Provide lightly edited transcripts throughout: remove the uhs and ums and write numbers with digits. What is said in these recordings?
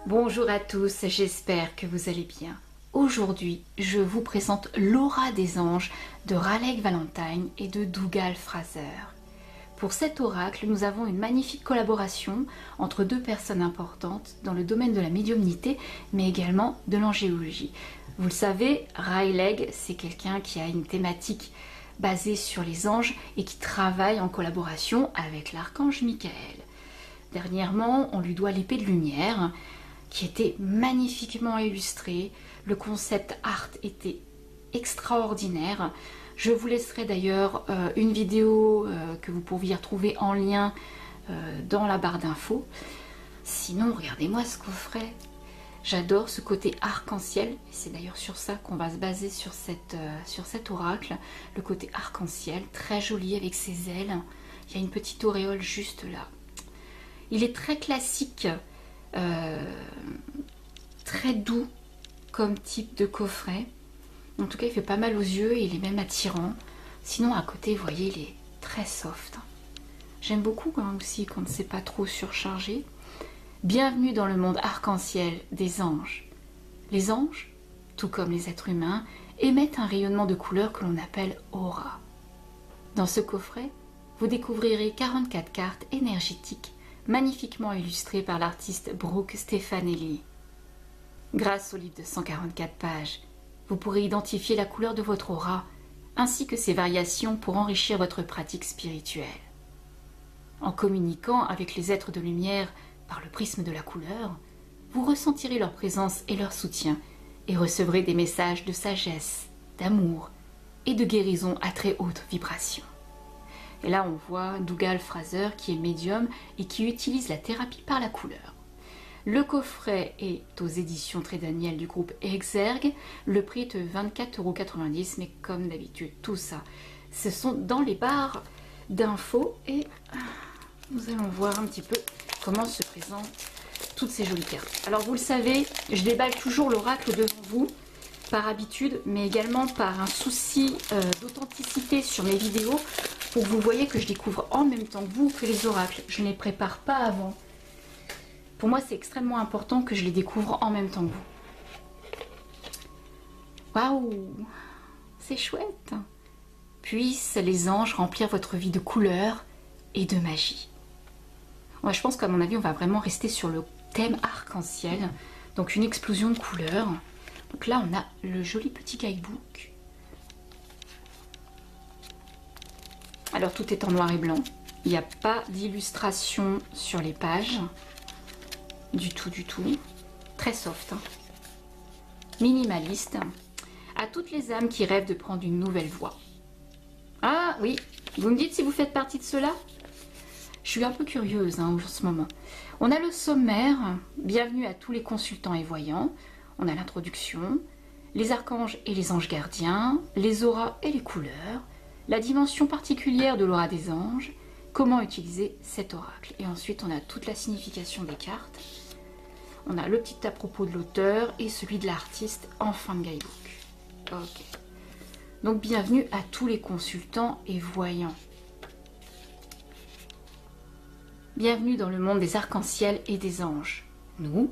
Bonjour à tous, j'espère que vous allez bien. Aujourd'hui, je vous présente l'aura des anges de Raleigh Valentine et de Dougal Fraser. Pour cet oracle, nous avons une magnifique collaboration entre deux personnes importantes dans le domaine de la médiumnité, mais également de l'angéologie. Vous le savez, Raleigh, c'est quelqu'un qui a une thématique basée sur les anges et qui travaille en collaboration avec l'archange Michael. Dernièrement, on lui doit l'épée de lumière, qui était magnifiquement illustrée. Le concept art était extraordinaire. Je vous laisserai d'ailleurs une vidéo que vous pourriez retrouver en lien dans la barre d'infos. Sinon, regardez-moi ce coffret. J'adore ce côté arc-en-ciel. C'est d'ailleurs sur ça qu'on va se baser sur cet oracle. Le côté arc-en-ciel, très joli avec ses ailes. Il y a une petite auréole juste là. Il est très classique. Très doux comme type de coffret. En tout cas, il fait pas mal aux yeux et il est même attirant. Sinon, à côté, vous voyez, il est très soft. J'aime beaucoup aussi quand c'est pas trop surchargé. Bienvenue dans le monde arc-en-ciel des anges. Les anges, tout comme les êtres humains, émettent un rayonnement de couleurs que l'on appelle aura. Dans ce coffret, vous découvrirez 44 cartes énergétiques magnifiquement illustré par l'artiste Brooke Stefanelli. Grâce au livre de 144 pages, vous pourrez identifier la couleur de votre aura ainsi que ses variations pour enrichir votre pratique spirituelle. En communiquant avec les êtres de lumière par le prisme de la couleur, vous ressentirez leur présence et leur soutien et recevrez des messages de sagesse, d'amour et de guérison à très haute vibration. Et là, on voit Dougal Fraser qui est médium et qui utilise la thérapie par la couleur. Le coffret est aux éditions Très Daniel du groupe Exergue. Le prix est de 24,90 €, mais comme d'habitude, tout ça, ce sont dans les barres d'infos. Et nous allons voir un petit peu comment se présentent toutes ces jolies cartes. Alors, vous le savez, je déballe toujours l'oracle devant vous, par habitude, mais également par un souci d'authenticité sur mes vidéos, pour que vous voyez que je découvre en même temps que vous que les oracles. Je ne les prépare pas avant. Pour moi, c'est extrêmement important que je les découvre en même temps que vous. Waouh, c'est chouette. Puissent les anges remplir votre vie de couleurs et de magie. Ouais, je pense qu'à mon avis, on va vraiment rester sur le thème arc-en-ciel. Donc une explosion de couleurs. Donc là, on a le joli petit guidebook. Alors tout est en noir et blanc, il n'y a pas d'illustration sur les pages, du tout, très soft, minimaliste, à toutes les âmes qui rêvent de prendre une nouvelle voie. Ah oui, vous me dites si vous faites partie de cela? Je suis un peu curieuse en ce moment. On a le sommaire, bienvenue à tous les consultants et voyants, on a l'introduction, les archanges et les anges gardiens, les auras et les couleurs, la dimension particulière de l'aura des anges, comment utiliser cet oracle. Et ensuite, on a toute la signification des cartes. On a le petit à propos de l'auteur et celui de l'artiste en fin de guidebook. Ok. Donc, bienvenue à tous les consultants et voyants. Bienvenue dans le monde des arcs-en-ciel et des anges. Nous,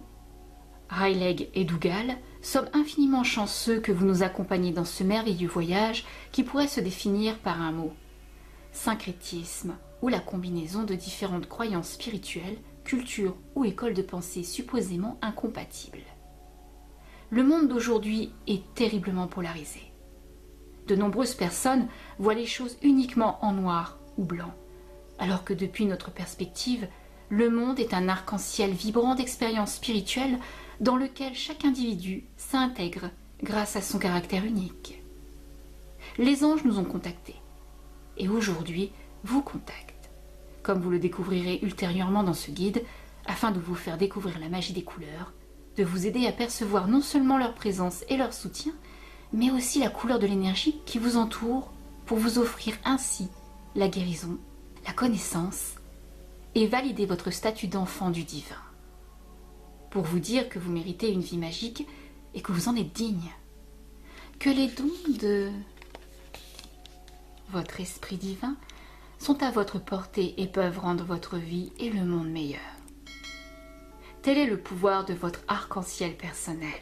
Raleigh et Dougal, sommes infiniment chanceux que vous nous accompagniez dans ce merveilleux voyage qui pourrait se définir par un mot. Syncrétisme, ou la combinaison de différentes croyances spirituelles, cultures ou écoles de pensée supposément incompatibles. Le monde d'aujourd'hui est terriblement polarisé. De nombreuses personnes voient les choses uniquement en noir ou blanc, alors que depuis notre perspective, le monde est un arc-en-ciel vibrant d'expériences spirituelles dans lequel chaque individu s'intègre grâce à son caractère unique. Les anges nous ont contactés et aujourd'hui vous contactent, comme vous le découvrirez ultérieurement dans ce guide, afin de vous faire découvrir la magie des couleurs, de vous aider à percevoir non seulement leur présence et leur soutien, mais aussi la couleur de l'énergie qui vous entoure pour vous offrir ainsi la guérison, la connaissance et valider votre statut d'enfant du divin. Pour vous dire que vous méritez une vie magique et que vous en êtes digne. Que les dons de votre esprit divin sont à votre portée et peuvent rendre votre vie et le monde meilleurs. Tel est le pouvoir de votre arc-en-ciel personnel.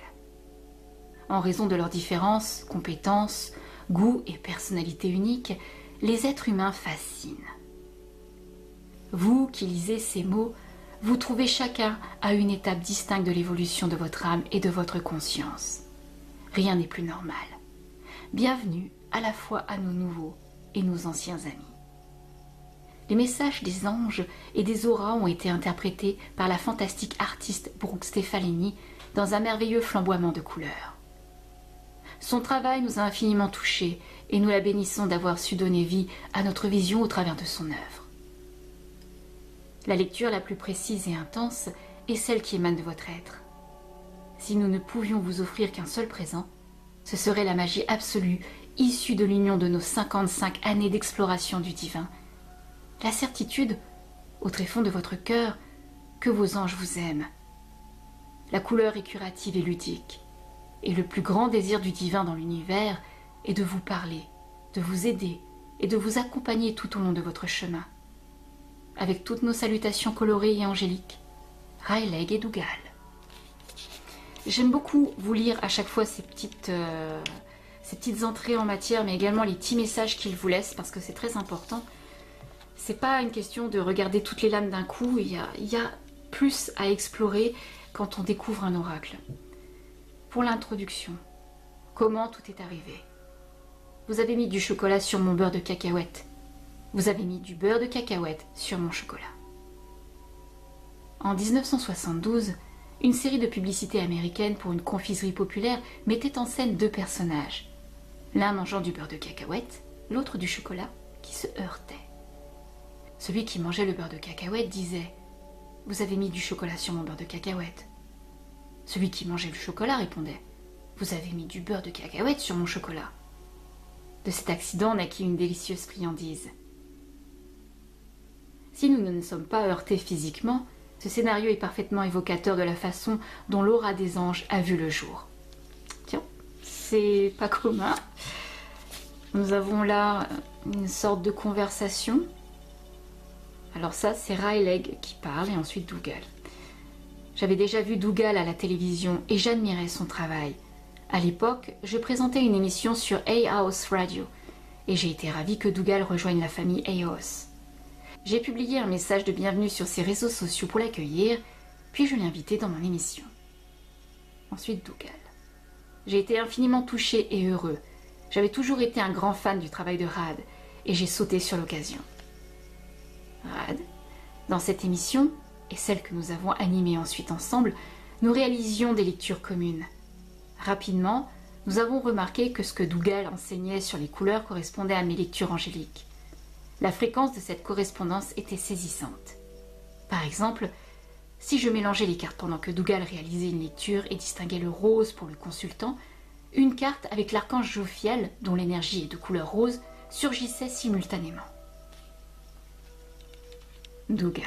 En raison de leurs différences, compétences, goûts et personnalités uniques, les êtres humains fascinent. Vous qui lisez ces mots, vous trouvez chacun à une étape distincte de l'évolution de votre âme et de votre conscience. Rien n'est plus normal. Bienvenue à la fois à nos nouveaux et nos anciens amis. Les messages des anges et des auras ont été interprétés par la fantastique artiste Brooke Stefani dans un merveilleux flamboiement de couleurs. Son travail nous a infiniment touchés et nous la bénissons d'avoir su donner vie à notre vision au travers de son œuvre. La lecture la plus précise et intense est celle qui émane de votre être. Si nous ne pouvions vous offrir qu'un seul présent, ce serait la magie absolue issue de l'union de nos 55 années d'exploration du divin, la certitude, au tréfonds de votre cœur, que vos anges vous aiment. La couleur est curative et ludique, et le plus grand désir du divin dans l'univers est de vous parler, de vous aider et de vous accompagner tout au long de votre chemin. Avec toutes nos salutations colorées et angéliques, Rayleigh et Dougal. J'aime beaucoup vous lire à chaque fois ces petites entrées en matière, mais également les petits messages qu'ils vous laissent, parce que c'est très important. C'est pas une question de regarder toutes les lames d'un coup, il y a plus à explorer quand on découvre un oracle. Pour l'introduction, comment tout est arrivé? Vous avez mis du chocolat sur mon beurre de cacahuète. Vous avez mis du beurre de cacahuète sur mon chocolat. En 1972, une série de publicités américaines pour une confiserie populaire mettait en scène deux personnages. L'un mangeant du beurre de cacahuète, l'autre du chocolat, qui se heurtaient. Celui qui mangeait le beurre de cacahuète disait « Vous avez mis du chocolat sur mon beurre de cacahuète ». Celui qui mangeait le chocolat répondait « Vous avez mis du beurre de cacahuète sur mon chocolat ». De cet accident naquit une délicieuse friandise. Si nous ne nous sommes pas heurtés physiquement, ce scénario est parfaitement évocateur de la façon dont l'aura des anges a vu le jour. Tiens, c'est pas commun. Nous avons là une sorte de conversation. Alors ça, c'est Rayleigh qui parle et ensuite Dougal. J'avais déjà vu Dougal à la télévision et j'admirais son travail. À l'époque, je présentais une émission sur A-House Radio et j'ai été ravie que Dougal rejoigne la famille A-House. J'ai publié un message de bienvenue sur ses réseaux sociaux pour l'accueillir, puis je l'ai invité dans mon émission. Ensuite Dougal. J'ai été infiniment touchée et heureux. J'avais toujours été un grand fan du travail de Rad et j'ai sauté sur l'occasion. Rad, dans cette émission, et celle que nous avons animée ensuite ensemble, nous réalisions des lectures communes. Rapidement, nous avons remarqué que ce que Dougal enseignait sur les couleurs correspondait à mes lectures angéliques. La fréquence de cette correspondance était saisissante. Par exemple, si je mélangeais les cartes pendant que Dougal réalisait une lecture et distinguait le rose pour le consultant, une carte avec l'archange Jophiel, dont l'énergie est de couleur rose, surgissait simultanément. Dougal.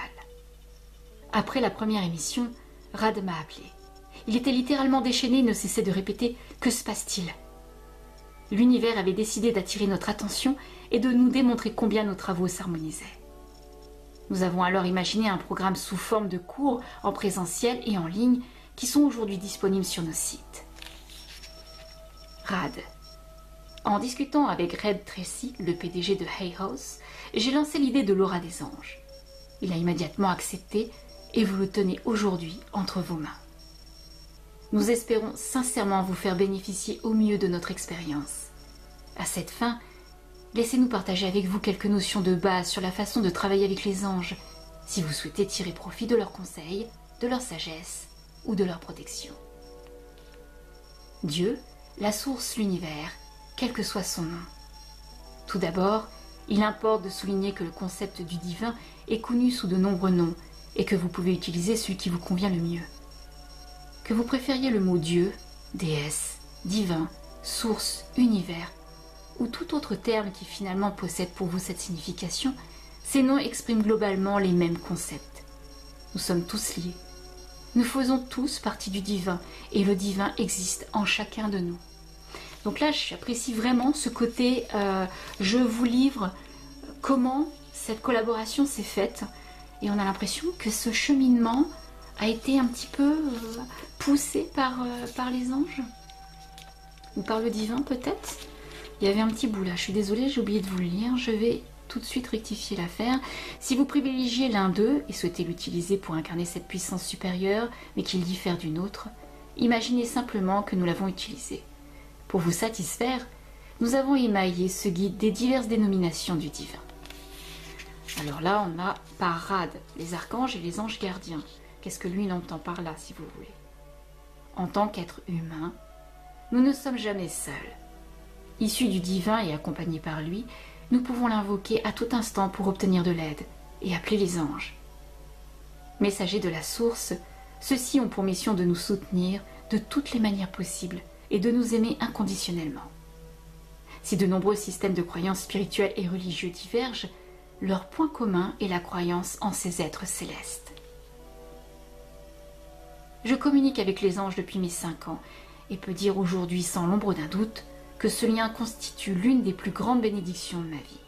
Après la première émission, Rad m'a appelé. Il était littéralement déchaîné et ne cessait de répéter « Que se passe-t-il » L'univers avait décidé d'attirer notre attention et de nous démontrer combien nos travaux s'harmonisaient. Nous avons alors imaginé un programme sous forme de cours en présentiel et en ligne qui sont aujourd'hui disponibles sur nos sites. Rad. En discutant avec Red Tracy, le PDG de Hay House, j'ai lancé l'idée de l'aura des anges. Il a immédiatement accepté et vous le tenez aujourd'hui entre vos mains. Nous espérons sincèrement vous faire bénéficier au mieux de notre expérience. À cette fin, laissez-nous partager avec vous quelques notions de base sur la façon de travailler avec les anges, si vous souhaitez tirer profit de leurs conseils, de leur sagesse ou de leur protection. Dieu, la source, l'univers, quel que soit son nom. Tout d'abord, il importe de souligner que le concept du divin est connu sous de nombreux noms et que vous pouvez utiliser celui qui vous convient le mieux. Que vous préfériez le mot Dieu, déesse, divin, source, univers, ou tout autre terme qui finalement possède pour vous cette signification, ces noms expriment globalement les mêmes concepts. Nous sommes tous liés. Nous faisons tous partie du divin, et le divin existe en chacun de nous. Donc là, j'apprécie vraiment ce côté je vous livre comment cette collaboration s'est faite, et on a l'impression que ce cheminement a été un petit peu poussé par les anges? Ou par le divin peut-être? Il y avait un petit bout là, je suis désolée, j'ai oublié de vous le lire, je vais tout de suite rectifier l'affaire. Si vous privilégiez l'un d'eux et souhaitez l'utiliser pour incarner cette puissance supérieure, mais qu'il diffère d'une autre, imaginez simplement que nous l'avons utilisé. Pour vous satisfaire, nous avons émaillé ce guide des diverses dénominations du divin. Alors là, on a par Rad les archanges et les anges gardiens. Qu'est-ce que lui entend par là, si vous voulez? En tant qu'être humain, nous ne sommes jamais seuls. Issus du divin et accompagnés par lui, nous pouvons l'invoquer à tout instant pour obtenir de l'aide et appeler les anges. Messagers de la source, ceux-ci ont pour mission de nous soutenir de toutes les manières possibles et de nous aimer inconditionnellement. Si de nombreux systèmes de croyances spirituelles et religieux divergent, leur point commun est la croyance en ces êtres célestes. Je communique avec les anges depuis mes 5 ans et peux dire aujourd'hui sans l'ombre d'un doute que ce lien constitue l'une des plus grandes bénédictions de ma vie.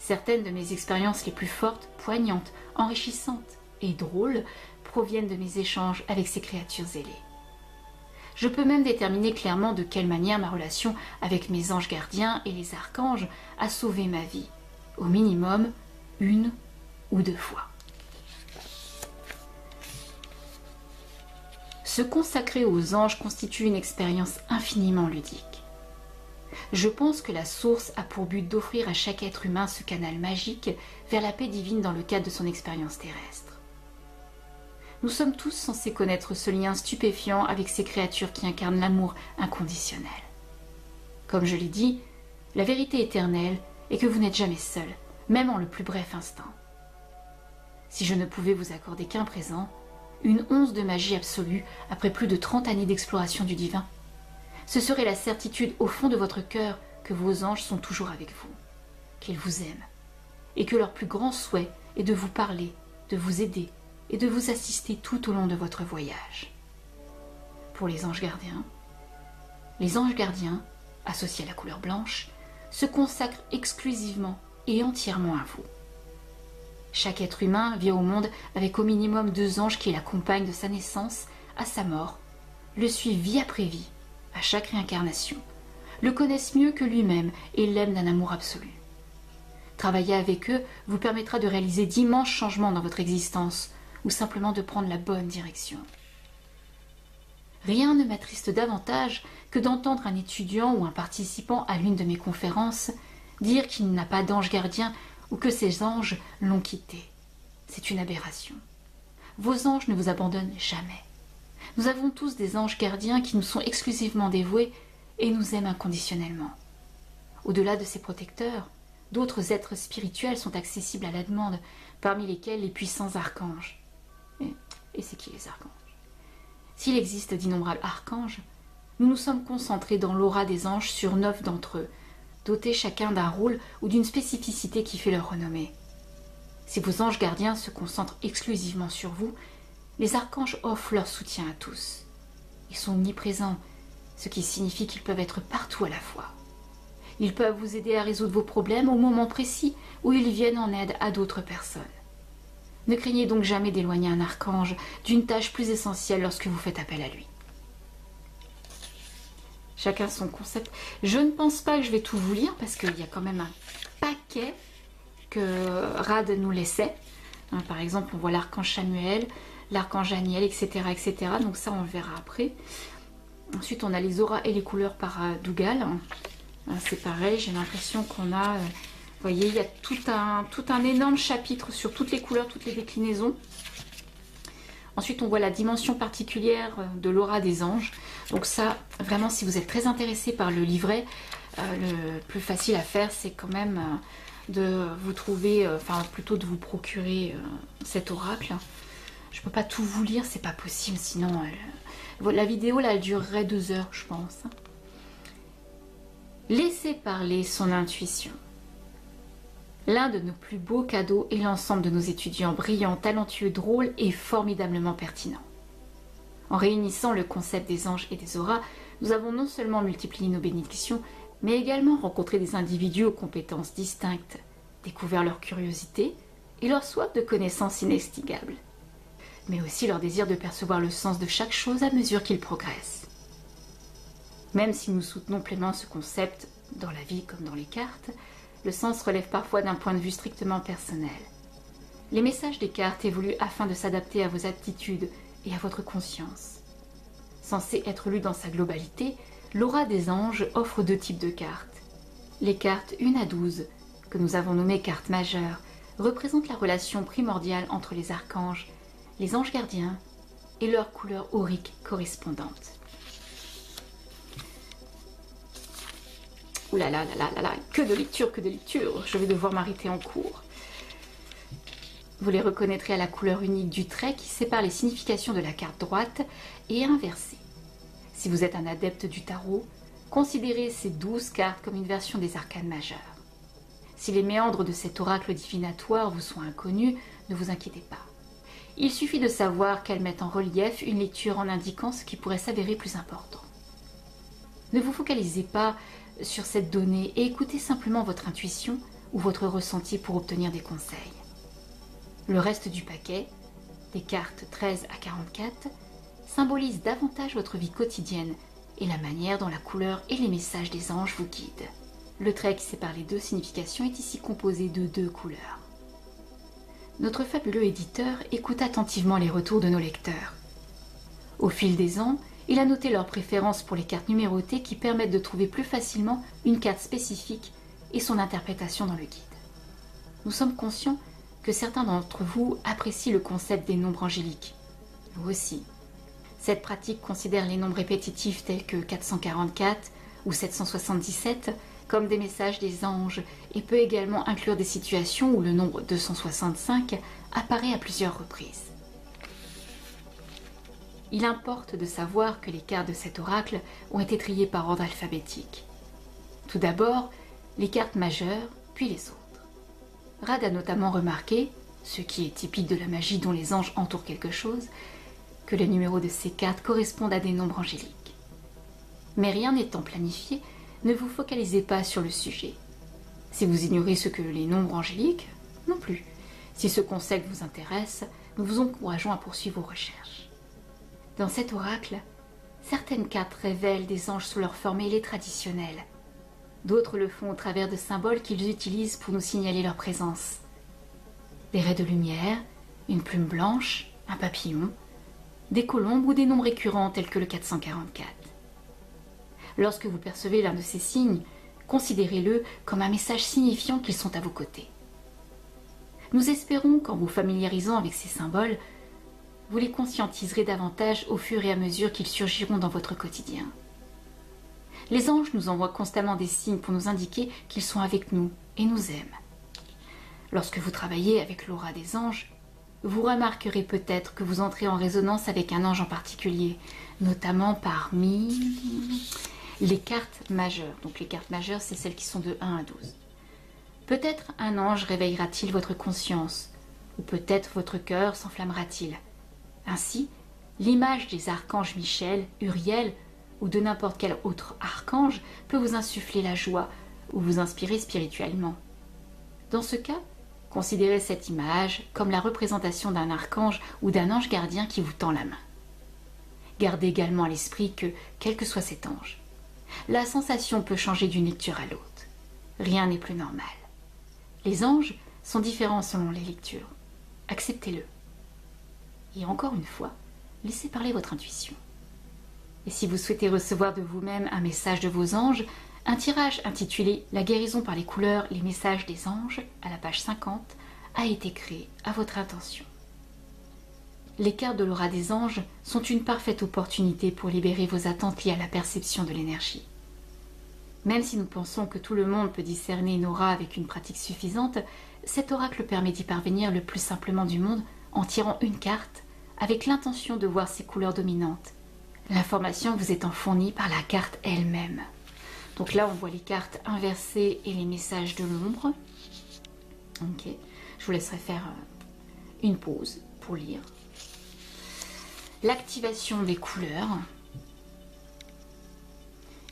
Certaines de mes expériences les plus fortes, poignantes, enrichissantes et drôles proviennent de mes échanges avec ces créatures ailées. Je peux même déterminer clairement de quelle manière ma relation avec mes anges gardiens et les archanges a sauvé ma vie, au minimum 1 ou 2 fois. Se consacrer aux anges constitue une expérience infiniment ludique. Je pense que la source a pour but d'offrir à chaque être humain ce canal magique vers la paix divine dans le cadre de son expérience terrestre. Nous sommes tous censés connaître ce lien stupéfiant avec ces créatures qui incarnent l'amour inconditionnel. Comme je l'ai dit, la vérité éternelle est que vous n'êtes jamais seul, même en le plus bref instant. Si je ne pouvais vous accorder qu'un présent, une once de magie absolue après plus de 30 années d'exploration du divin, ce serait la certitude au fond de votre cœur que vos anges sont toujours avec vous, qu'ils vous aiment, et que leur plus grand souhait est de vous parler, de vous aider et de vous assister tout au long de votre voyage. Pour les anges gardiens, associés à la couleur blanche, se consacrent exclusivement et entièrement à vous. Chaque être humain vient au monde avec au minimum 2 anges qui l'accompagnent de sa naissance à sa mort, le suivent vie après vie, à chaque réincarnation, le connaissent mieux que lui-même et l'aiment d'un amour absolu. Travailler avec eux vous permettra de réaliser d'immenses changements dans votre existence ou simplement de prendre la bonne direction. Rien ne m'attriste davantage que d'entendre un étudiant ou un participant à l'une de mes conférences dire qu'il n'a pas d'ange gardien ou que ses anges l'ont quitté. C'est une aberration. Vos anges ne vous abandonnent jamais. Nous avons tous des anges gardiens qui nous sont exclusivement dévoués et nous aiment inconditionnellement. Au-delà de ces protecteurs, d'autres êtres spirituels sont accessibles à la demande, parmi lesquels les puissants archanges. Et c'est qui les archanges? S'il existe d'innombrables archanges, nous nous sommes concentrés dans l'aura des anges sur 9 d'entre eux, dotés chacun d'un rôle ou d'une spécificité qui fait leur renommée. Si vos anges gardiens se concentrent exclusivement sur vous, les archanges offrent leur soutien à tous. Ils sont omniprésents, ce qui signifie qu'ils peuvent être partout à la fois. Ils peuvent vous aider à résoudre vos problèmes au moment précis où ils viennent en aide à d'autres personnes. Ne craignez donc jamais d'éloigner un archange d'une tâche plus essentielle lorsque vous faites appel à lui. Chacun son concept. Je ne pense pas que je vais tout vous lire parce qu'il y a quand même un paquet que Rad nous laissait. Par exemple, on voit l'archange Samuel, l'archange Aniel, etc., etc. Donc ça, on le verra après. Ensuite, on a les auras et les couleurs par Dougal. C'est pareil, j'ai l'impression qu'on a... vous voyez, il y a tout un énorme chapitre sur toutes les couleurs, toutes les déclinaisons. Ensuite, on voit la dimension particulière de l'aura des anges. Donc ça, vraiment, si vous êtes très intéressé par le livret, le plus facile à faire, c'est quand même de vous trouver, enfin plutôt de vous procurer cet oracle. Je ne peux pas tout vous lire, c'est pas possible, sinon la vidéo là, elle durerait 2 heures, je pense. Laissez parler son intuition. L'un de nos plus beaux cadeaux est l'ensemble de nos étudiants brillants, talentueux, drôles et formidablement pertinents. En réunissant le concept des anges et des auras, nous avons non seulement multiplié nos bénédictions, mais également rencontré des individus aux compétences distinctes, découvert leur curiosité et leur soif de connaissances inextigables. mais aussi leur désir de percevoir le sens de chaque chose à mesure qu'ils progressent. Même si nous soutenons pleinement ce concept, dans la vie comme dans les cartes, le sens relève parfois d'un point de vue strictement personnel. Les messages des cartes évoluent afin de s'adapter à vos attitudes et à votre conscience. Censé être lu dans sa globalité, l'aura des anges offre 2 types de cartes. Les cartes 1 à 12, que nous avons nommées cartes majeures, représentent la relation primordiale entre les archanges, les anges gardiens et leurs couleurs auriques correspondantes. Ouh là là là là là là, que de lecture, je vais devoir m'arrêter en cours. Vous les reconnaîtrez à la couleur unique du trait qui sépare les significations de la carte droite et inversée. Si vous êtes un adepte du tarot, considérez ces 12 cartes comme une version des arcanes majeures. Si les méandres de cet oracle divinatoire vous sont inconnus, ne vous inquiétez pas. Il suffit de savoir qu'elles mettent en relief une lecture en indiquant ce qui pourrait s'avérer plus important. Ne vous focalisez pas sur cette donnée et écoutez simplement votre intuition ou votre ressenti pour obtenir des conseils. Le reste du paquet, des cartes 13 à 44, symbolise davantage votre vie quotidienne et la manière dont la couleur et les messages des anges vous guident. Le trait qui sépare les 2 significations est ici composé de 2 couleurs. Notre fabuleux éditeur écoute attentivement les retours de nos lecteurs. Au fil des ans, il a noté leurs préférences pour les cartes numérotées qui permettent de trouver plus facilement une carte spécifique et son interprétation dans le guide. Nous sommes conscients que certains d'entre vous apprécient le concept des nombres angéliques. Nous aussi. Cette pratique considère les nombres répétitifs tels que 444 ou 777 comme des messages des anges et peut également inclure des situations où le nombre 265 apparaît à plusieurs reprises. Il importe de savoir que les cartes de cet oracle ont été triées par ordre alphabétique. Tout d'abord, les cartes majeures, puis les autres. Rad a notamment remarqué, ce qui est typique de la magie dont les anges entourent quelque chose, que les numéros de ces cartes correspondent à des nombres angéliques. Mais rien n'étant planifié, ne vous focalisez pas sur le sujet. Si vous ignorez ce que les nombres angéliques, non plus. Si ce concept vous intéresse, nous vous encourageons à poursuivre vos recherches. Dans cet oracle, certaines cartes révèlent des anges sous leur forme ailée traditionnelle. D'autres le font au travers de symboles qu'ils utilisent pour nous signaler leur présence. Des raies de lumière, une plume blanche, un papillon, des colombes ou des nombres récurrents tels que le 444. Lorsque vous percevez l'un de ces signes, considérez-le comme un message signifiant qu'ils sont à vos côtés. Nous espérons qu'en vous familiarisant avec ces symboles, vous les conscientiserez davantage au fur et à mesure qu'ils surgiront dans votre quotidien. Les anges nous envoient constamment des signes pour nous indiquer qu'ils sont avec nous et nous aiment. Lorsque vous travaillez avec l'aura des anges, vous remarquerez peut-être que vous entrez en résonance avec un ange en particulier, notamment parmi les cartes majeures. Donc les cartes majeures, c'est celles qui sont de 1 à 12. Peut-être un ange réveillera-t-il votre conscience, ou peut-être votre cœur s'enflammera-t-il. Ainsi, l'image des archanges Michel, Uriel ou de n'importe quel autre archange peut vous insuffler la joie ou vous inspirer spirituellement. Dans ce cas, considérez cette image comme la représentation d'un archange ou d'un ange gardien qui vous tend la main. Gardez également à l'esprit que, quel que soit cet ange, la sensation peut changer d'une lecture à l'autre. Rien n'est plus normal. Les anges sont différents selon les lectures. Acceptez-le. Et encore une fois, laissez parler votre intuition. Et si vous souhaitez recevoir de vous-même un message de vos anges, un tirage intitulé « La guérison par les couleurs, les messages des anges » à la page 50 a été créé à votre intention. Les cartes de l'aura des anges sont une parfaite opportunité pour libérer vos attentes liées à la perception de l'énergie. Même si nous pensons que tout le monde peut discerner une aura avec une pratique suffisante, cet oracle permet d'y parvenir le plus simplement du monde en tirant une carte avec l'intention de voir ses couleurs dominantes. L'information vous étant fournie par la carte elle-même. Donc là, on voit les cartes inversées et les messages de l'ombre. Ok, je vous laisserai faire une pause pour lire. L'activation des couleurs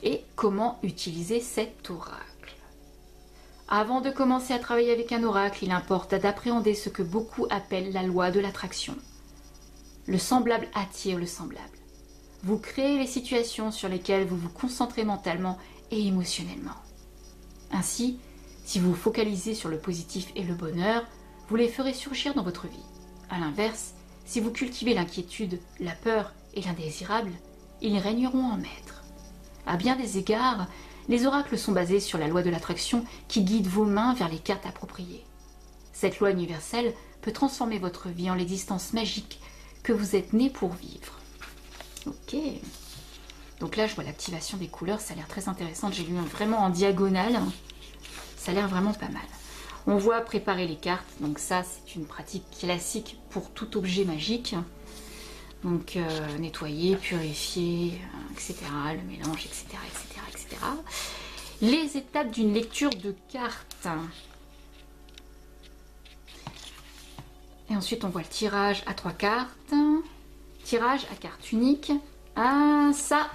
et comment utiliser cet oracle. Avant de commencer à travailler avec un oracle, il importe d'appréhender ce que beaucoup appellent la loi de l'attraction. Le semblable attire le semblable. Vous créez les situations sur lesquelles vous vous concentrez mentalement et émotionnellement. Ainsi, si vous vous focalisez sur le positif et le bonheur, vous les ferez surgir dans votre vie. A l'inverse, si vous cultivez l'inquiétude, la peur et l'indésirable, ils régneront en maître. À bien des égards, les oracles sont basés sur la loi de l'attraction qui guide vos mains vers les cartes appropriées. Cette loi universelle peut transformer votre vie en l'existence magique que vous êtes né pour vivre. Ok. Donc là, je vois l'activation des couleurs, ça a l'air très intéressant. J'ai lu vraiment en diagonale. Ça a l'air vraiment pas mal. On voit préparer les cartes. Donc ça, c'est une pratique classique pour tout objet magique. Donc nettoyer, purifier, etc. Le mélange, etc., etc., etc. Les étapes d'une lecture de cartes. Et ensuite, on voit le tirage à 3 cartes. Tirage à carte unique. Ah, ça,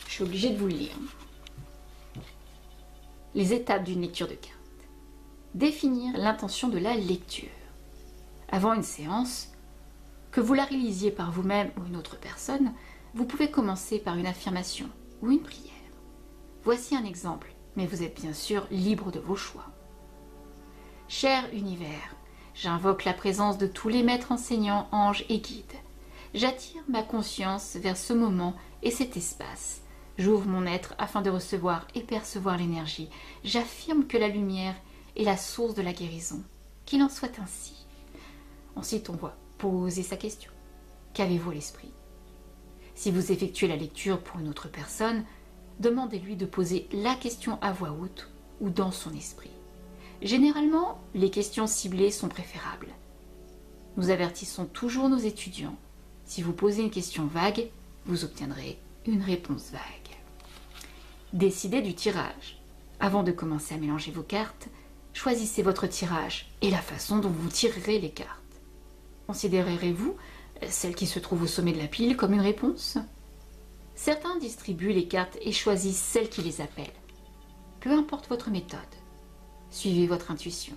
je suis obligée de vous le lire. Les étapes d'une lecture de cartes. Définir l'intention de la lecture. Avant une séance, que vous la réalisiez par vous-même ou une autre personne, vous pouvez commencer par une affirmation ou une prière. Voici un exemple, mais vous êtes bien sûr libre de vos choix. Cher univers, j'invoque la présence de tous les maîtres enseignants, anges et guides. J'attire ma conscience vers ce moment et cet espace. J'ouvre mon être afin de recevoir et percevoir l'énergie. J'affirme que la lumière est la source de la guérison. Qu'il en soit ainsi. Ensuite, on voit poser sa question. Qu'avez-vous à l'esprit? Si vous effectuez la lecture pour une autre personne, demandez-lui de poser la question à voix haute ou dans son esprit. Généralement, les questions ciblées sont préférables. Nous avertissons toujours nos étudiants. Si vous posez une question vague, vous obtiendrez une réponse vague. Décidez du tirage. Avant de commencer à mélanger vos cartes, choisissez votre tirage et la façon dont vous tirerez les cartes. Considérerez-vous celle qui se trouve au sommet de la pile comme une réponse? Certains distribuent les cartes et choisissent celle qui les appelle. Peu importe votre méthode, suivez votre intuition.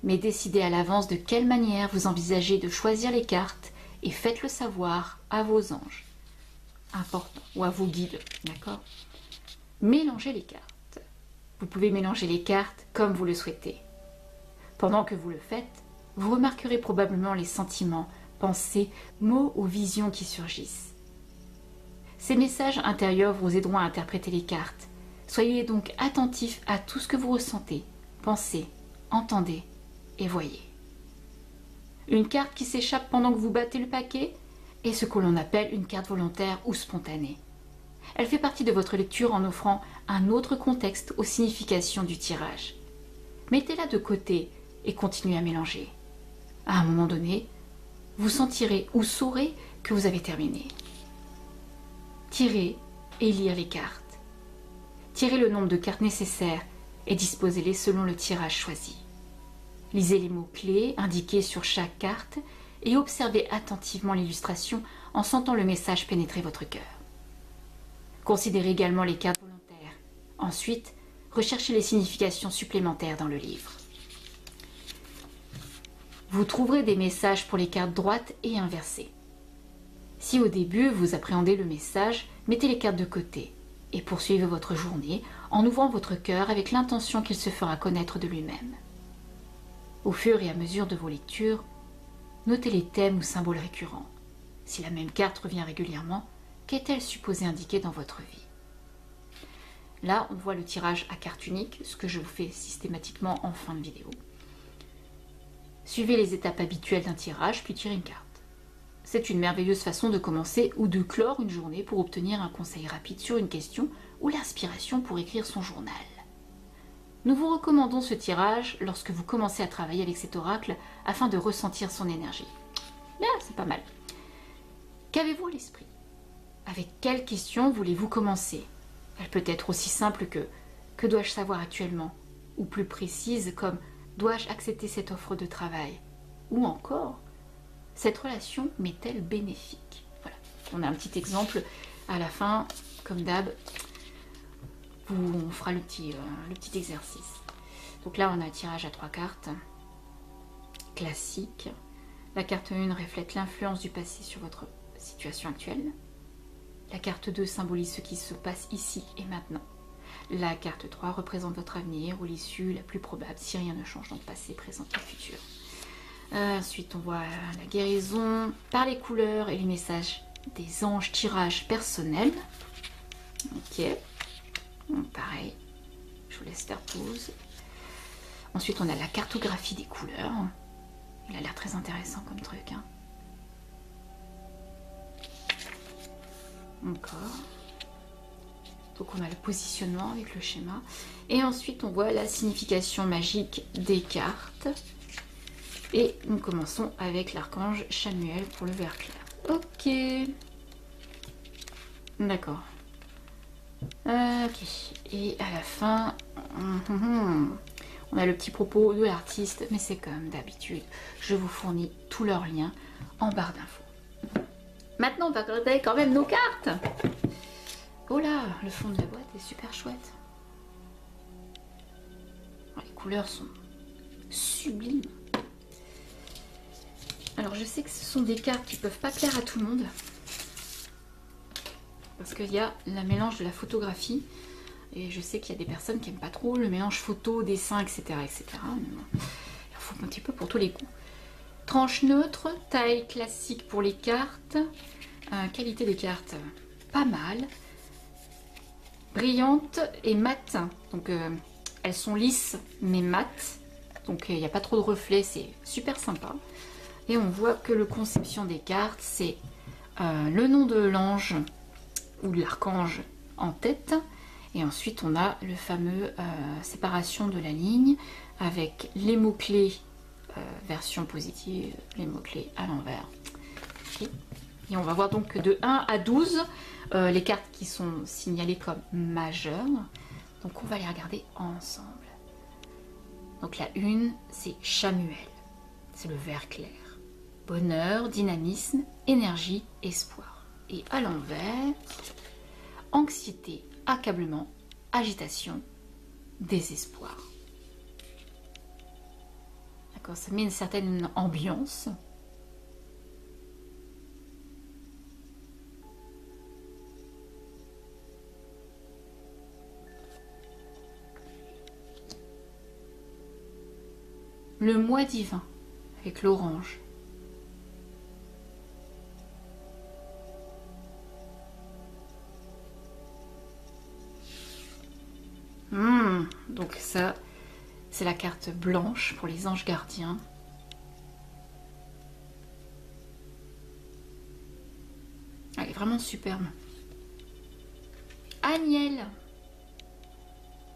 Mais décidez à l'avance de quelle manière vous envisagez de choisir les cartes et faites-le savoir à vos anges. Important, ou à vos guides, d'accord? Mélangez les cartes. Vous pouvez mélanger les cartes comme vous le souhaitez. Pendant que vous le faites, vous remarquerez probablement les sentiments, pensées, mots ou visions qui surgissent. Ces messages intérieurs vous aideront à interpréter les cartes. Soyez donc attentif à tout ce que vous ressentez, pensez, entendez et voyez. Une carte qui s'échappe pendant que vous battez le paquet est ce que l'on appelle une carte volontaire ou spontanée. Elle fait partie de votre lecture en offrant un autre contexte aux significations du tirage. Mettez-la de côté et continuez à mélanger. À un moment donné, vous sentirez ou saurez que vous avez terminé. Tirez et lire les cartes. Tirez le nombre de cartes nécessaires et disposez-les selon le tirage choisi. Lisez les mots-clés indiqués sur chaque carte et observez attentivement l'illustration en sentant le message pénétrer votre cœur. Considérez également les cartes volontaires. Ensuite, recherchez les significations supplémentaires dans le livre. Vous trouverez des messages pour les cartes droites et inversées. Si au début vous appréhendez le message, mettez les cartes de côté et poursuivez votre journée en ouvrant votre cœur avec l'intention qu'il se fera connaître de lui-même. Au fur et à mesure de vos lectures, notez les thèmes ou symboles récurrents. Si la même carte revient régulièrement, qu'est-elle supposée indiquer dans votre vie? Là, on voit le tirage à carte unique, ce que je vous fais systématiquement en fin de vidéo. Suivez les étapes habituelles d'un tirage, puis tirez une carte. C'est une merveilleuse façon de commencer ou de clore une journée pour obtenir un conseil rapide sur une question ou l'inspiration pour écrire son journal. Nous vous recommandons ce tirage lorsque vous commencez à travailler avec cet oracle afin de ressentir son énergie. Là, c'est pas mal. Qu'avez-vous à l'esprit? Avec quelle question voulez-vous commencer? Elle peut être aussi simple que « Que dois-je savoir actuellement ?» ou plus précise comme « Dois-je accepter cette offre de travail ?» ou encore « Cette relation m'est-elle bénéfique ?» Voilà, on a un petit exemple à la fin, comme d'hab, où on fera le petit exercice. Donc là, on a un tirage à 3 cartes, classique. La carte 1 reflète l'influence du passé sur votre situation actuelle. La carte 2 symbolise ce qui se passe ici et maintenant. La carte 3 représente votre avenir ou l'issue la plus probable si rien ne change dans le passé, présent et futur. Ensuite, on voit la guérison par les couleurs et les messages des anges, tirage personnel. Ok. Donc, pareil, je vous laisse faire pause. Ensuite, on a la cartographie des couleurs. Il a l'air très intéressant comme truc. Hein. Encore. Donc on a le positionnement avec le schéma. Et ensuite, on voit la signification magique des cartes. Et nous commençons avec l'archange Chamuel pour le vert clair. Ok. D'accord. Ok. Et à la fin, on a le petit propos de l'artiste, mais c'est comme d'habitude. Je vous fournis tous leurs liens en barre d'infos. Maintenant, on va regarder quand même nos cartes. Oh là, le fond de la boîte est super chouette. Les couleurs sont sublimes. Alors je sais que ce sont des cartes qui ne peuvent pas plaire à tout le monde. Parce qu'il y a le mélange de la photographie. Et je sais qu'il y a des personnes qui n'aiment pas trop le mélange photo, dessin, etc. etc. Mais bon, il en faut un petit peu pour tous les coups. Tranche neutre, taille classique pour les cartes. Qualité des cartes, pas mal. Brillantes et mates. Donc elles sont lisses mais mates. Donc il n'y a pas trop de reflets, c'est super sympa. Et on voit que le conception des cartes, c'est le nom de l'ange ou de l'archange en tête. Et ensuite, on a le fameux séparation de la ligne avec les mots-clés version positive, les mots-clés à l'envers. Okay. Et on va voir donc de 1 à 12 les cartes qui sont signalées comme majeures. Donc on va les regarder ensemble. Donc la 1, c'est Chamuel. C'est le vert clair. Bonheur, dynamisme, énergie, espoir. Et à l'envers, anxiété, accablement, agitation, désespoir. D'accord, ça met une certaine ambiance. Le mois divin avec l'orange. Donc ça, c'est la carte blanche pour les anges gardiens. Elle est vraiment superbe. Agnel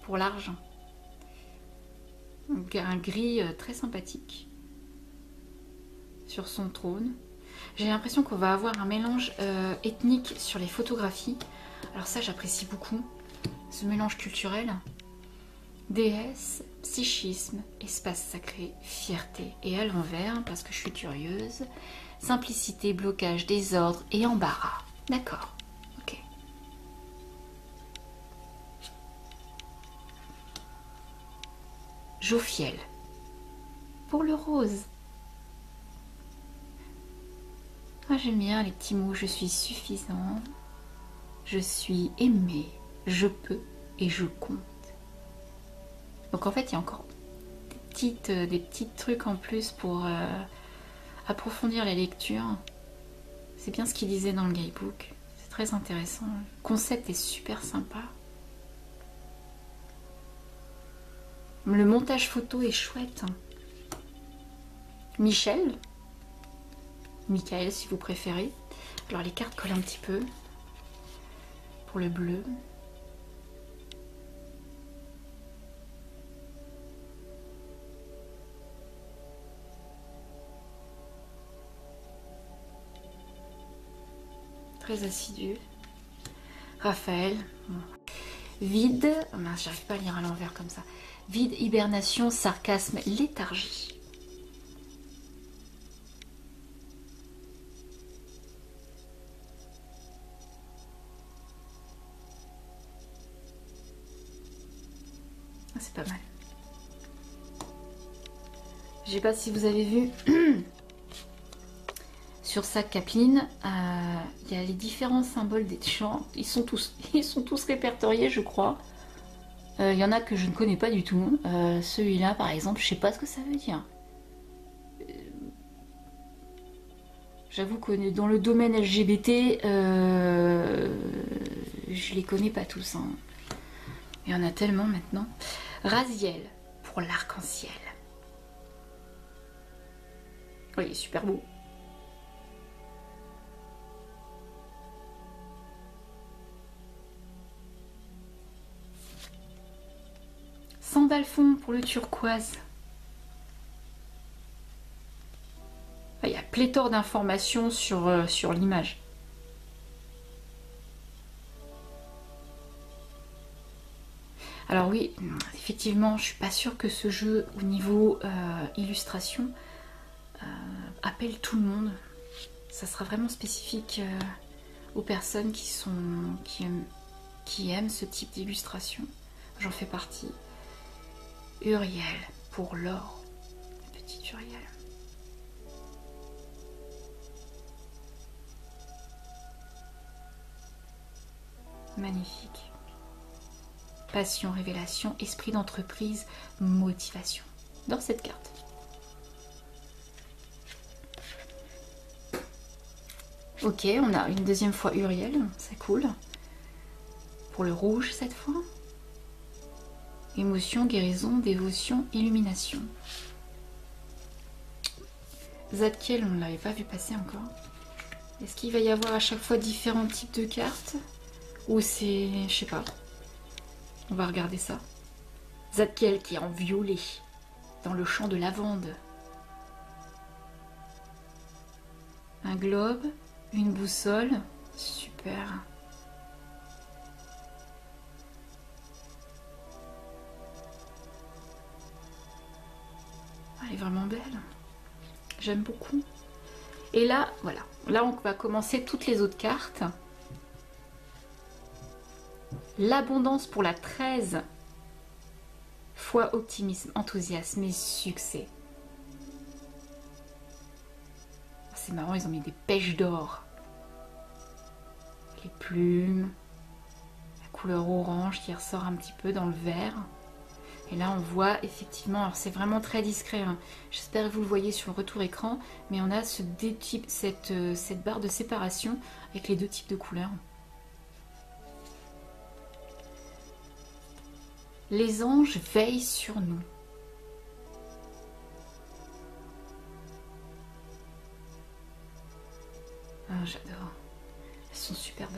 pour l'argent. Un gris très sympathique sur son trône. J'ai l'impression qu'on va avoir un mélange ethnique sur les photographies. Alors ça, j'apprécie beaucoup ce mélange culturel. Déesse, psychisme, espace sacré, fierté. Et à l'envers, parce que je suis curieuse, simplicité, blocage, désordre et embarras. D'accord, ok. Jophiel pour le rose. Ah, j'aime bien les petits mots. Je suis suffisant, je suis aimé, je peux et je compte. Donc en fait, il y a encore des petits trucs en plus pour approfondir la lecture. C'est bien ce qu'il disait dans le guidebook. C'est très intéressant. Le concept est super sympa. Le montage photo est chouette. Michael si vous préférez. Alors les cartes collent un petit peu. Pour le bleu. Très assidu. Raphaël. Bon. Vide. Oh mince, j'arrive pas à lire à l'envers comme ça. Vide, hibernation, sarcasme, léthargie. Ah, c'est pas mal. Je sais pas si vous avez vu sur sa capeline, il y a les différents symboles des chants. Ils sont tous répertoriés, je crois. Il y en a que je ne connais pas du tout. Celui-là, par exemple, je sais pas ce que ça veut dire. J'avoue que dans le domaine LGBT, je les connais pas tous. Hein. Il y en a tellement maintenant. Raziel pour l'arc-en-ciel. Oui, il est super beau. Sandalfon pour le turquoise. Il y a pléthore d'informations sur l'image. Alors oui, effectivement, je suis pas sûre que ce jeu, au niveau illustration, appelle tout le monde. Ça sera vraiment spécifique aux personnes qui aiment ce type d'illustration. J'en fais partie. Uriel pour l'or. Petite Uriel. Magnifique. Passion, révélation, esprit d'entreprise, motivation. Dans cette carte. Ok, on a une deuxième fois Uriel, c'est cool. Pour le rouge cette fois. Émotion, guérison, dévotion, illumination. Zadkiel, on ne l'avait pas vu passer encore. Est-ce qu'il va y avoir à chaque fois différents types de cartes? Ou c'est... je sais pas. On va regarder ça. Zadkiel qui est en violet. Dans le champ de lavande. Un globe. Une boussole. Super. Elle est vraiment belle. J'aime beaucoup. Et là, voilà. Là, on va commencer toutes les autres cartes. L'abondance pour la 13. Foi, optimisme, enthousiasme et succès. C'est marrant, ils ont mis des pêches d'or. Les plumes. La couleur orange qui ressort un petit peu dans le vert. Et là, on voit effectivement, alors c'est vraiment très discret, hein. J'espère que vous le voyez sur le retour écran, mais on a cette barre de séparation avec les deux types de couleurs. Les anges veillent sur nous. Ah, j'adore. Elles sont superbes.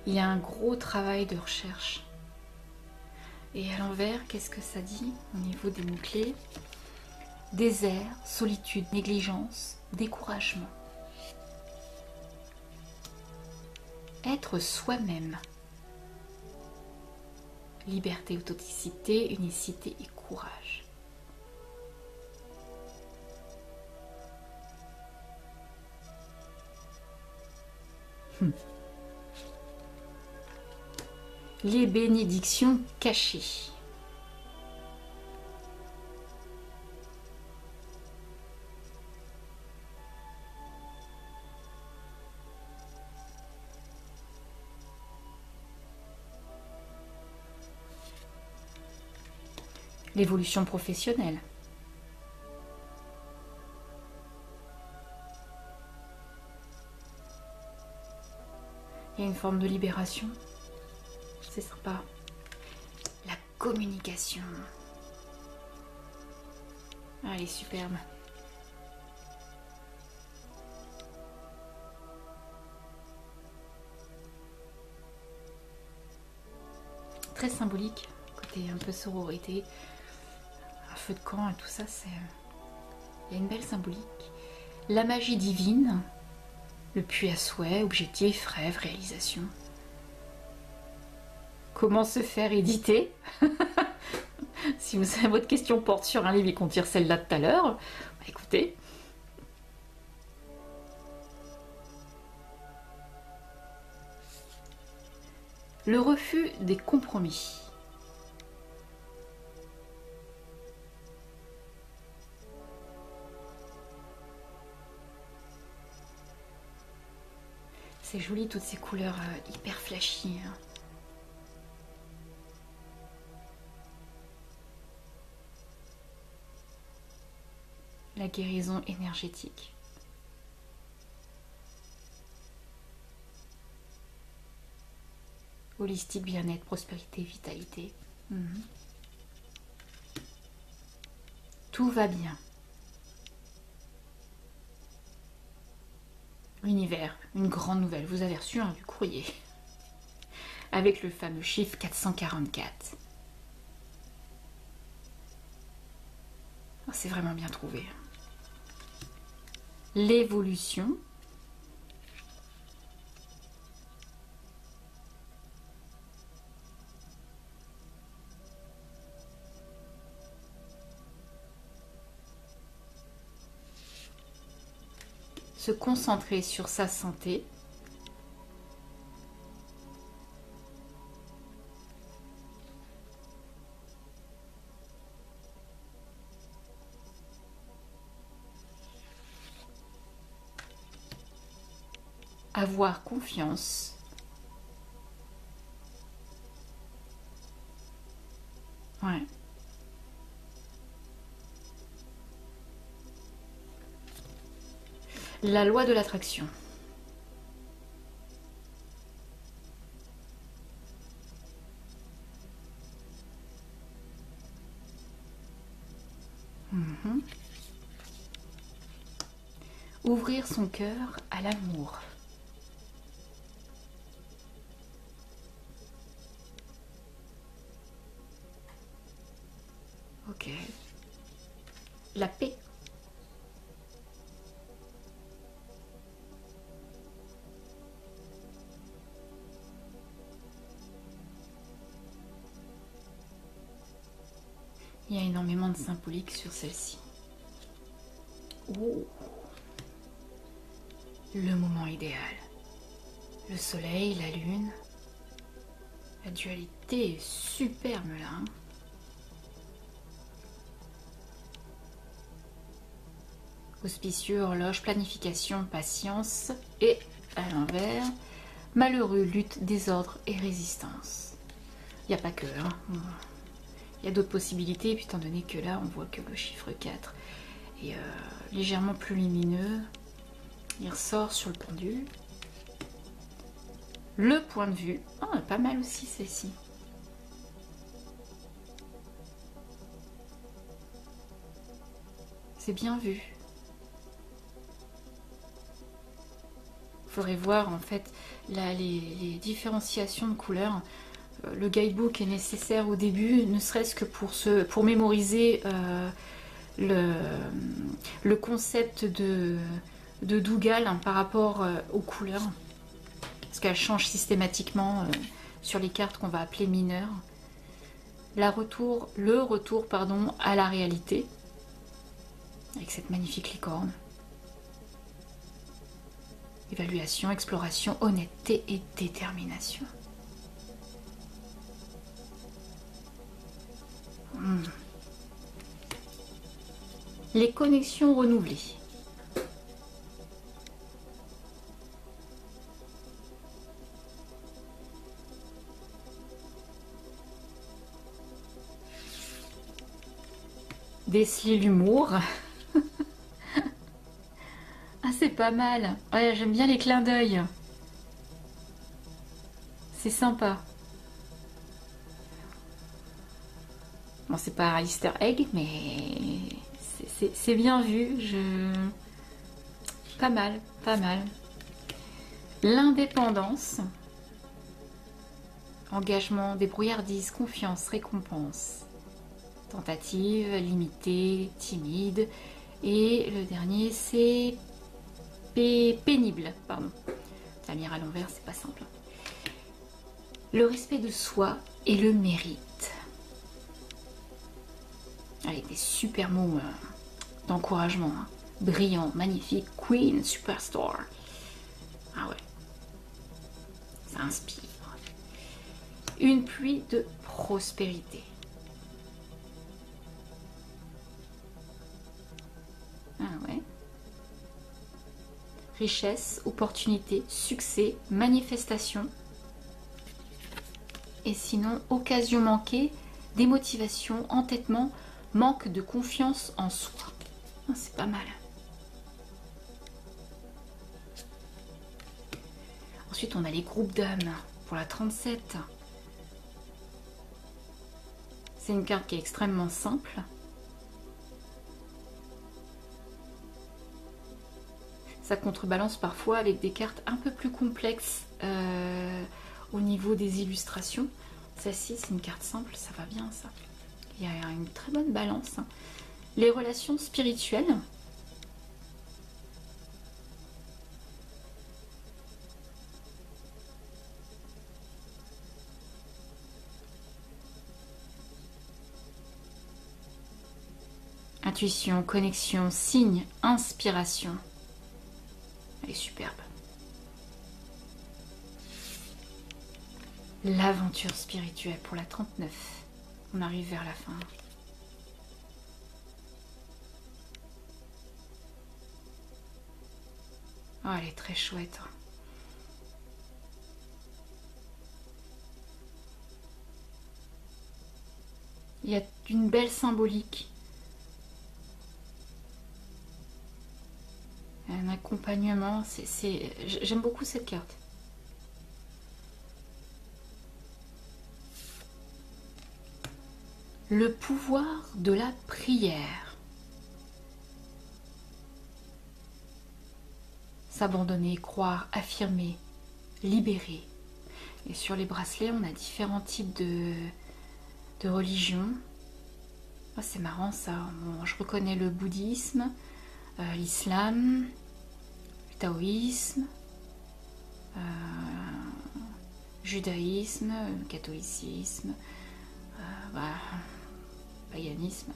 Il y a un gros travail de recherche. Et à l'envers, qu'est-ce que ça dit au niveau des mots-clés? Désert, solitude, négligence, découragement. Être soi-même. Liberté, authenticité, unicité et courage. Les bénédictions cachées. L'évolution professionnelle. Il y a une forme de libération. C'est sympa. La communication. Ah, elle est superbe. Très symbolique, côté un peu sororité, un feu de camp et tout ça, c'est... Il y a une belle symbolique. La magie divine, le puits à souhait, objectif, rêve, réalisation. Comment se faire éditer? Si votre question porte sur un livre et qu'on tire celle-là de tout à l'heure, bah, écoutez. Le refus des compromis. C'est joli toutes ces couleurs hyper flashy. Hein. La guérison énergétique. Holistique, bien-être, prospérité, vitalité. Tout va bien. L'univers, une grande nouvelle. Vous avez reçu du courrier. Avec le fameux chiffre 444. Oh, c'est vraiment bien trouvé. L'évolution. Se concentrer sur sa santé. Avoir confiance. Ouais. La loi de l'attraction. Ouvrir son cœur à l'amour. Ok. La paix. Il y a énormément de symbolique sur celle-ci. Oh. Le moment idéal. Le soleil, la lune. La dualité est superbe là. Hein. Auspicieux, horloge, planification, patience. Et à l'envers, malheureux, lutte, désordre et résistance. Il n'y a pas que. Hein. Il y a d'autres possibilités, puis étant donné que là, on voit que le chiffre 4 est légèrement plus lumineux. Il ressort sur le pendule. Le point de vue. Oh, pas mal aussi celle-ci. C'est bien vu. Il faudrait voir en fait là, les différenciations de couleurs. Le guidebook est nécessaire au début, ne serait-ce que pour mémoriser le concept de Dougal hein, par rapport aux couleurs. Parce qu'elles changent systématiquement sur les cartes qu'on va appeler mineures. Le retour pardon, à la réalité. Avec cette magnifique licorne. Évaluation, exploration, honnêteté et détermination. Les connexions renouvelées. Déceler l'humour. Ah, c'est pas mal. Ouais, j'aime bien les clins d'œil. C'est sympa. Bon, c'est pas un Easter egg, mais c'est bien vu. Pas mal, pas mal. L'indépendance. Engagement, débrouillardise, confiance, récompense. Tentative, limitée, timide. Et le dernier, c'est pénible. Pardon. La lire à l'envers, c'est pas simple. Le respect de soi et le mérite. Avec des super mots d'encouragement. Hein. Brillant, magnifique, queen, superstar. Ah ouais. Ça inspire. Une pluie de prospérité. Ah ouais. richesse, opportunité, succès, manifestation. Et sinon, occasion manquée, démotivation, entêtement, manque de confiance en soi. Ah, c'est pas mal. Ensuite, on a les groupes d'âmes pour la 37. C'est une carte qui est extrêmement simple. Ça contrebalance parfois avec des cartes un peu plus complexes au niveau des illustrations. Celle-ci, c'est une carte simple, ça va bien ça. Il y a une très bonne balance. Les relations spirituelles. Intuition, connexion, signe, inspiration. Elle est superbe. L'aventure spirituelle pour la 39. On arrive vers la fin. Oh, elle est très chouette. Il y a une belle symbolique. Un accompagnement. J'aime beaucoup cette carte. Le pouvoir de la prière. S'abandonner, croire, affirmer, libérer. Et sur les bracelets, on a différents types de religions. Oh, c'est marrant ça. Bon, je reconnais le bouddhisme, l'islam, le taoïsme, judaïsme, le catholicisme, paganisme.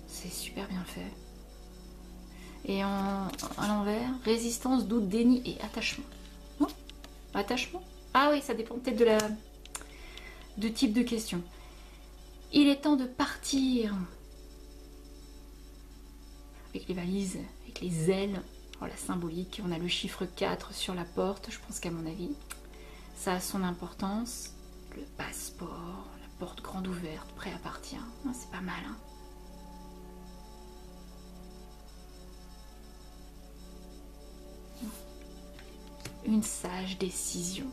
C'est super bien fait. Et à l'envers, résistance, doute, déni et attachement. Oh, attachement? Ah oui, ça dépend peut-être de type de question. Il est temps de partir. Avec les valises, avec les ailes. Oh, la symbolique. On a le chiffre 4 sur la porte. Je pense qu'à mon avis, ça a son importance. Le passeport, la porte grande ouverte, prêt à partir. Oh, c'est pas mal, hein. Une sage décision.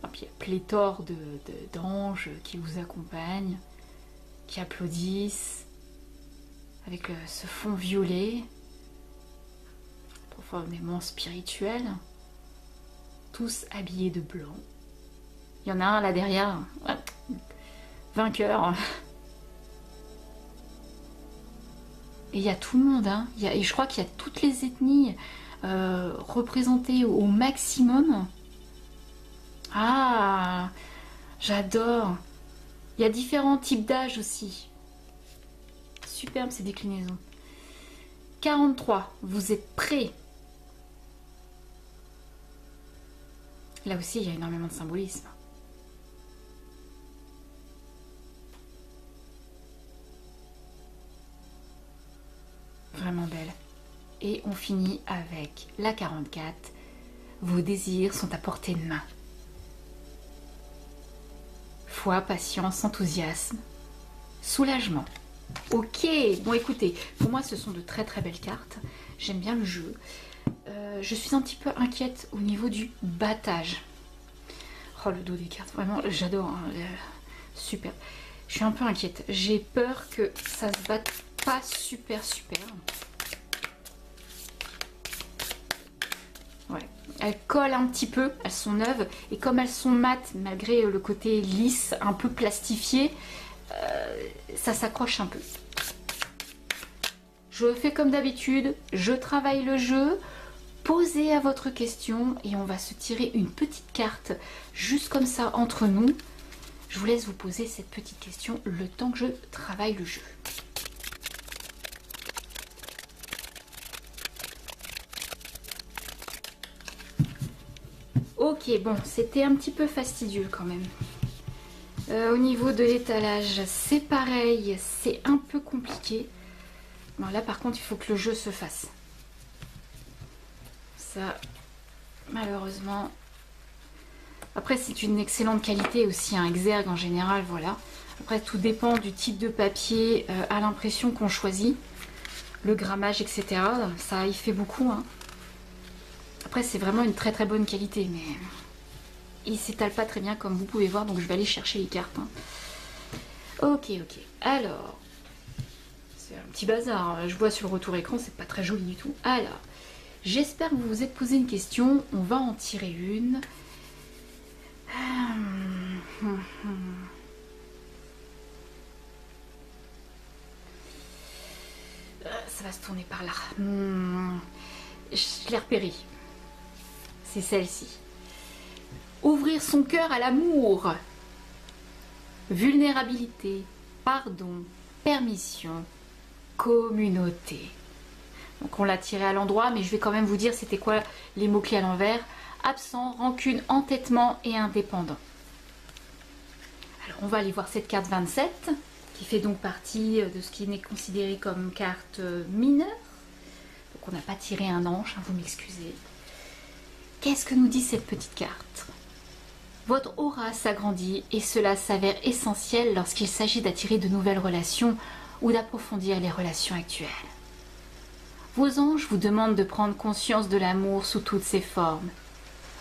Et puis il y a pléthore d'anges qui vous accompagnent, qui applaudissent, avec ce fond violet, profondément spirituel, tous habillés de blanc. Il y en a un là derrière, vainqueur. Et il y a tout le monde, hein. Et je crois qu'il y a toutes les ethnies représentées au maximum. Ah, j'adore. Il y a différents types d'âge aussi. Superbe ces déclinaisons. 43, vous êtes prêts? Là aussi, il y a énormément de symbolisme. Vraiment belle. Et on finit avec la 44. Vos désirs sont à portée de main. Foi, patience, enthousiasme, soulagement. Ok, bon écoutez, pour moi ce sont de très très belles cartes. J'aime bien le jeu. Je suis un petit peu inquiète au niveau du battage. Oh, le dos des cartes, vraiment, j'adore. Hein, super. Je suis un peu inquiète. J'ai peur que ça se batte pas super. Ouais. Elles collent un petit peu, elles sont neuves. Et comme elles sont mates, malgré le côté lisse, un peu plastifié, ça s'accroche un peu. Je fais comme d'habitude, je travaille le jeu. Posez à votre question et on va se tirer une petite carte juste comme ça entre nous. Je vous laisse vous poser cette petite question le temps que je travaille le jeu. Ok, bon, c'était un petit peu fastidieux quand même. Au niveau de l'étalage, c'est pareil, c'est un peu compliqué. Bon, là par contre, il faut que le jeu se fasse. Ça, malheureusement... Après, c'est une excellente qualité aussi, un exergue en général, voilà. Après, tout dépend du type de papier à l'impression qu'on choisit, le grammage, etc. Ça y fait beaucoup, hein. Après, c'est vraiment une très très bonne qualité, mais il s'étale pas très bien comme vous pouvez voir, donc je vais aller chercher les cartes, hein. Ok, alors, c'est un petit bazar, hein. Je vois sur le retour écran, c'est pas très joli du tout. Alors, j'espère que vous vous êtes posé une question, on va en tirer une. Ça va se tourner par là. Je l'ai repéré. C'est celle-ci. Ouvrir son cœur à l'amour. Vulnérabilité, pardon, permission, communauté. Donc on l'a tiré à l'endroit, mais je vais quand même vous dire c'était quoi les mots-clés à l'envers. Absent, rancune, entêtement et indépendant. Alors on va aller voir cette carte 27, qui fait donc partie de ce qui est considéré comme carte mineure. Donc on n'a pas tiré un ange, hein, vous m'excusez. Qu'est-ce que nous dit cette petite carte? Votre aura s'agrandit et cela s'avère essentiel lorsqu'il s'agit d'attirer de nouvelles relations ou d'approfondir les relations actuelles. Vos anges vous demandent de prendre conscience de l'amour sous toutes ses formes.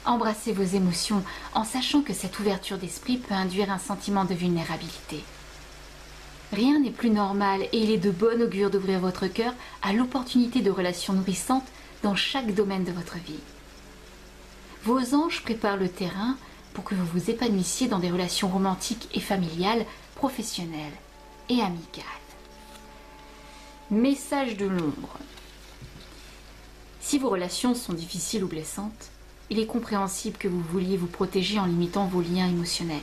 Embrassez vos émotions en sachant que cette ouverture d'esprit peut induire un sentiment de vulnérabilité. Rien n'est plus normal et il est de bon augure d'ouvrir votre cœur à l'opportunité de relations nourrissantes dans chaque domaine de votre vie. Vos anges préparent le terrain pour que vous vous épanouissiez dans des relations romantiques et familiales, professionnelles et amicales. Message de l'ombre. Si vos relations sont difficiles ou blessantes, il est compréhensible que vous vouliez vous protéger en limitant vos liens émotionnels.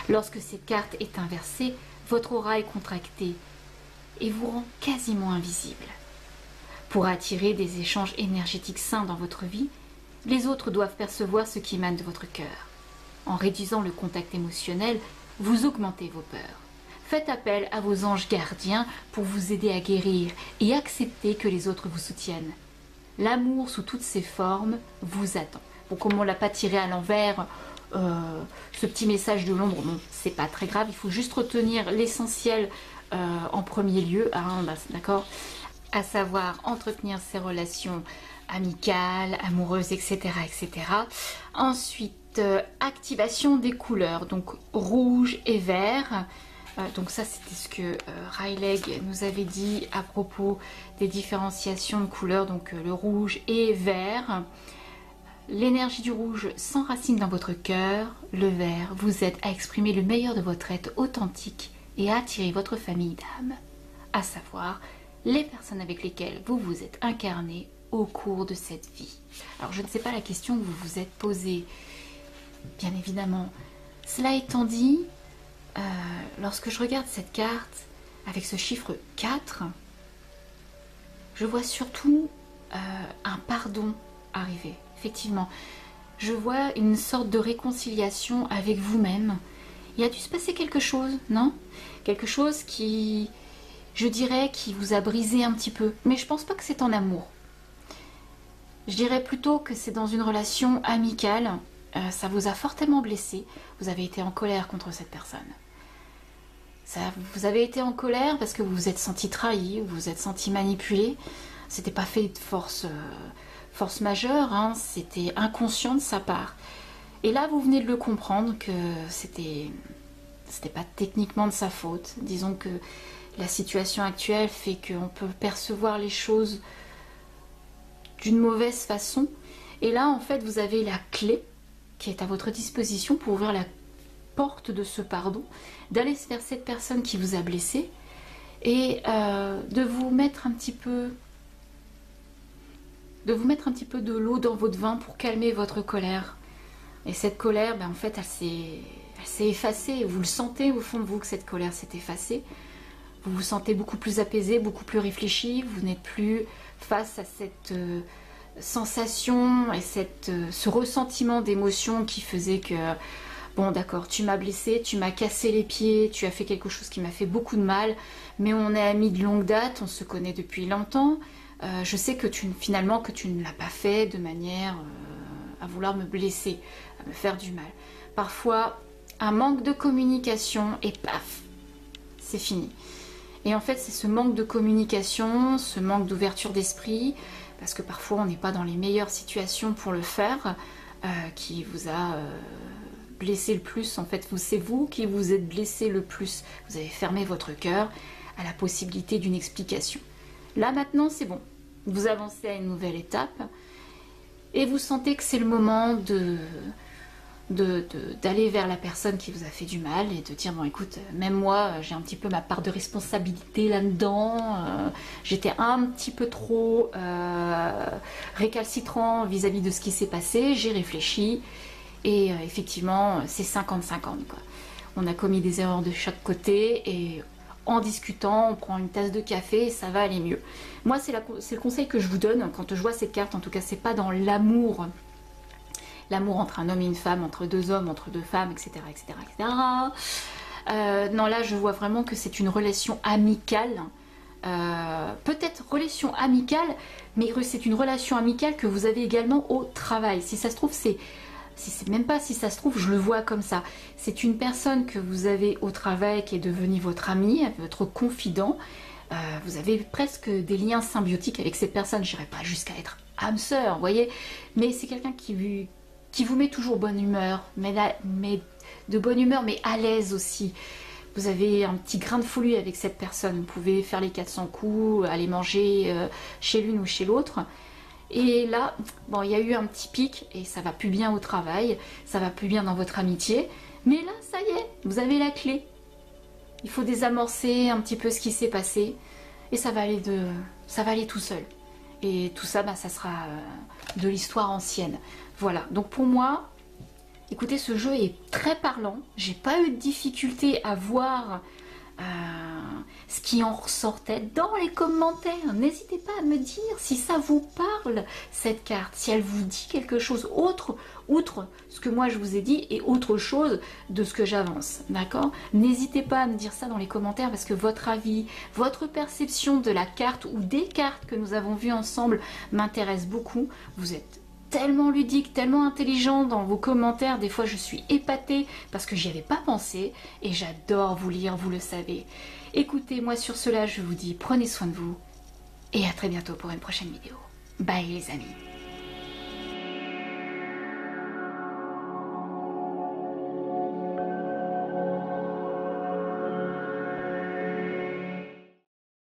Lorsque cette carte est inversée, votre aura est contractée et vous rend quasiment invisible. Pour attirer des échanges énergétiques sains dans votre vie, les autres doivent percevoir ce qui émane de votre cœur. En réduisant le contact émotionnel, vous augmentez vos peurs. Faites appel à vos anges gardiens pour vous aider à guérir et accepter que les autres vous soutiennent. L'amour sous toutes ses formes vous attend. Bon, comme on ne l'a pas tiré à l'envers, ce petit message de l'ombre, bon, c'est pas très grave, il faut juste retenir l'essentiel en premier lieu, hein, d'accord, à savoir entretenir ses relations amicales, amoureuses, etc. etc. Ensuite, activation des couleurs, donc rouge et vert. Donc ça c'était ce que Rayleigh nous avait dit à propos des différenciations de couleurs, donc le rouge et vert. L'énergie du rouge s'enracine dans votre cœur, le vert vous aide à exprimer le meilleur de votre être authentique et à attirer votre famille d'âme, à savoir les personnes avec lesquelles vous vous êtes incarné au cours de cette vie. Alors je ne sais pas la question que vous vous êtes posée, bien évidemment. Cela étant dit, lorsque je regarde cette carte avec ce chiffre 4, je vois surtout un pardon arriver. Effectivement, je vois une sorte de réconciliation avec vous-même. Il a dû se passer quelque chose, non? Quelque chose qui, je dirais, qui vous a brisé un petit peu. Mais je pense pas que c'est en amour. Je dirais plutôt que c'est dans une relation amicale. Ça vous a fortement blessé. Vous avez été en colère contre cette personne. Vous avez été en colère parce que vous vous êtes senti trahi, vous vous êtes senti manipulé. C'était pas fait de force majeure, hein, c'était inconscient de sa part. Et là, vous venez de le comprendre que c'était pas techniquement de sa faute. Disons que la situation actuelle fait qu'on peut percevoir les choses d'une mauvaise façon. Et là, en fait, vous avez la clé qui est à votre disposition pour ouvrir la porte de ce pardon, d'aller vers cette personne qui vous a blessé et de vous mettre un petit peu de l'eau dans votre vin pour calmer votre colère. Et cette colère, ben, en fait, elle s'est effacée. Vous le sentez au fond de vous que cette colère s'est effacée. Vous vous sentez beaucoup plus apaisé, beaucoup plus réfléchi. Vous n'êtes plus face à cette sensation et ce ressentiment d'émotion qui faisait que, bon d'accord, tu m'as blessé, tu m'as cassé les pieds, tu as fait quelque chose qui m'a fait beaucoup de mal, mais on est amis de longue date, on se connaît depuis longtemps. Je sais que finalement que tu ne l'as pas fait de manière à vouloir me blesser, à me faire du mal. Parfois, un manque de communication et paf, c'est fini. Et en fait, c'est ce manque de communication, ce manque d'ouverture d'esprit, parce que parfois on n'est pas dans les meilleures situations pour le faire, qui vous a blessé le plus. En fait, c'est vous qui vous êtes blessé le plus. Vous avez fermé votre cœur à la possibilité d'une explication. Là maintenant, c'est bon. Vous avancez à une nouvelle étape et vous sentez que c'est le moment d'aller vers la personne qui vous a fait du mal et de dire bon écoute, même moi j'ai un petit peu ma part de responsabilité là-dedans, j'étais un petit peu trop récalcitrant vis-à-vis de ce qui s'est passé, j'ai réfléchi et effectivement c'est 50-50 quoi. On a commis des erreurs de chaque côté et en discutant on prend une tasse de café et ça va aller mieux. Moi c'est le conseil que je vous donne quand je vois cette carte, en tout cas c'est pas dans l'amour entre un homme et une femme, entre deux hommes, entre deux femmes, etc. etc., etc. Non, là, je vois vraiment que c'est une relation amicale. Peut-être relation amicale, mais c'est une relation amicale que vous avez également au travail. Si ça se trouve, c'est même pas si ça se trouve, je le vois comme ça. C'est une personne que vous avez au travail qui est devenue votre ami, votre confident. Vous avez presque des liens symbiotiques avec cette personne. Je n'irai pas jusqu'à être âme sœur, vous voyez. Mais c'est quelqu'un qui vous met toujours bonne humeur, mais de bonne humeur, mais à l'aise aussi. Vous avez un petit grain de folie avec cette personne. Vous pouvez faire les 400 coups, aller manger chez l'une ou chez l'autre. Et là, bon, il y a eu un petit pic et ça va plus bien au travail, ça va plus bien dans votre amitié. Mais là, ça y est, vous avez la clé. Il faut désamorcer un petit peu ce qui s'est passé et ça va aller tout seul. Et tout ça, bah, ça sera de l'histoire ancienne. Voilà, donc pour moi, écoutez, ce jeu est très parlant. J'ai pas eu de difficulté à voir ce qui en ressortait dans les commentaires. N'hésitez pas à me dire si ça vous parle, cette carte, si elle vous dit quelque chose outre ce que moi je vous ai dit et autre chose de ce que j'avance, d'accord? N'hésitez pas à me dire ça dans les commentaires parce que votre avis, votre perception de la carte ou des cartes que nous avons vues ensemble m'intéresse beaucoup. Vous êtes tellement ludique, tellement intelligent dans vos commentaires, des fois je suis épatée parce que j'y avais pas pensé et j'adore vous lire, vous le savez. Écoutez, moi sur cela je vous dis prenez soin de vous et à très bientôt pour une prochaine vidéo. Bye les amis.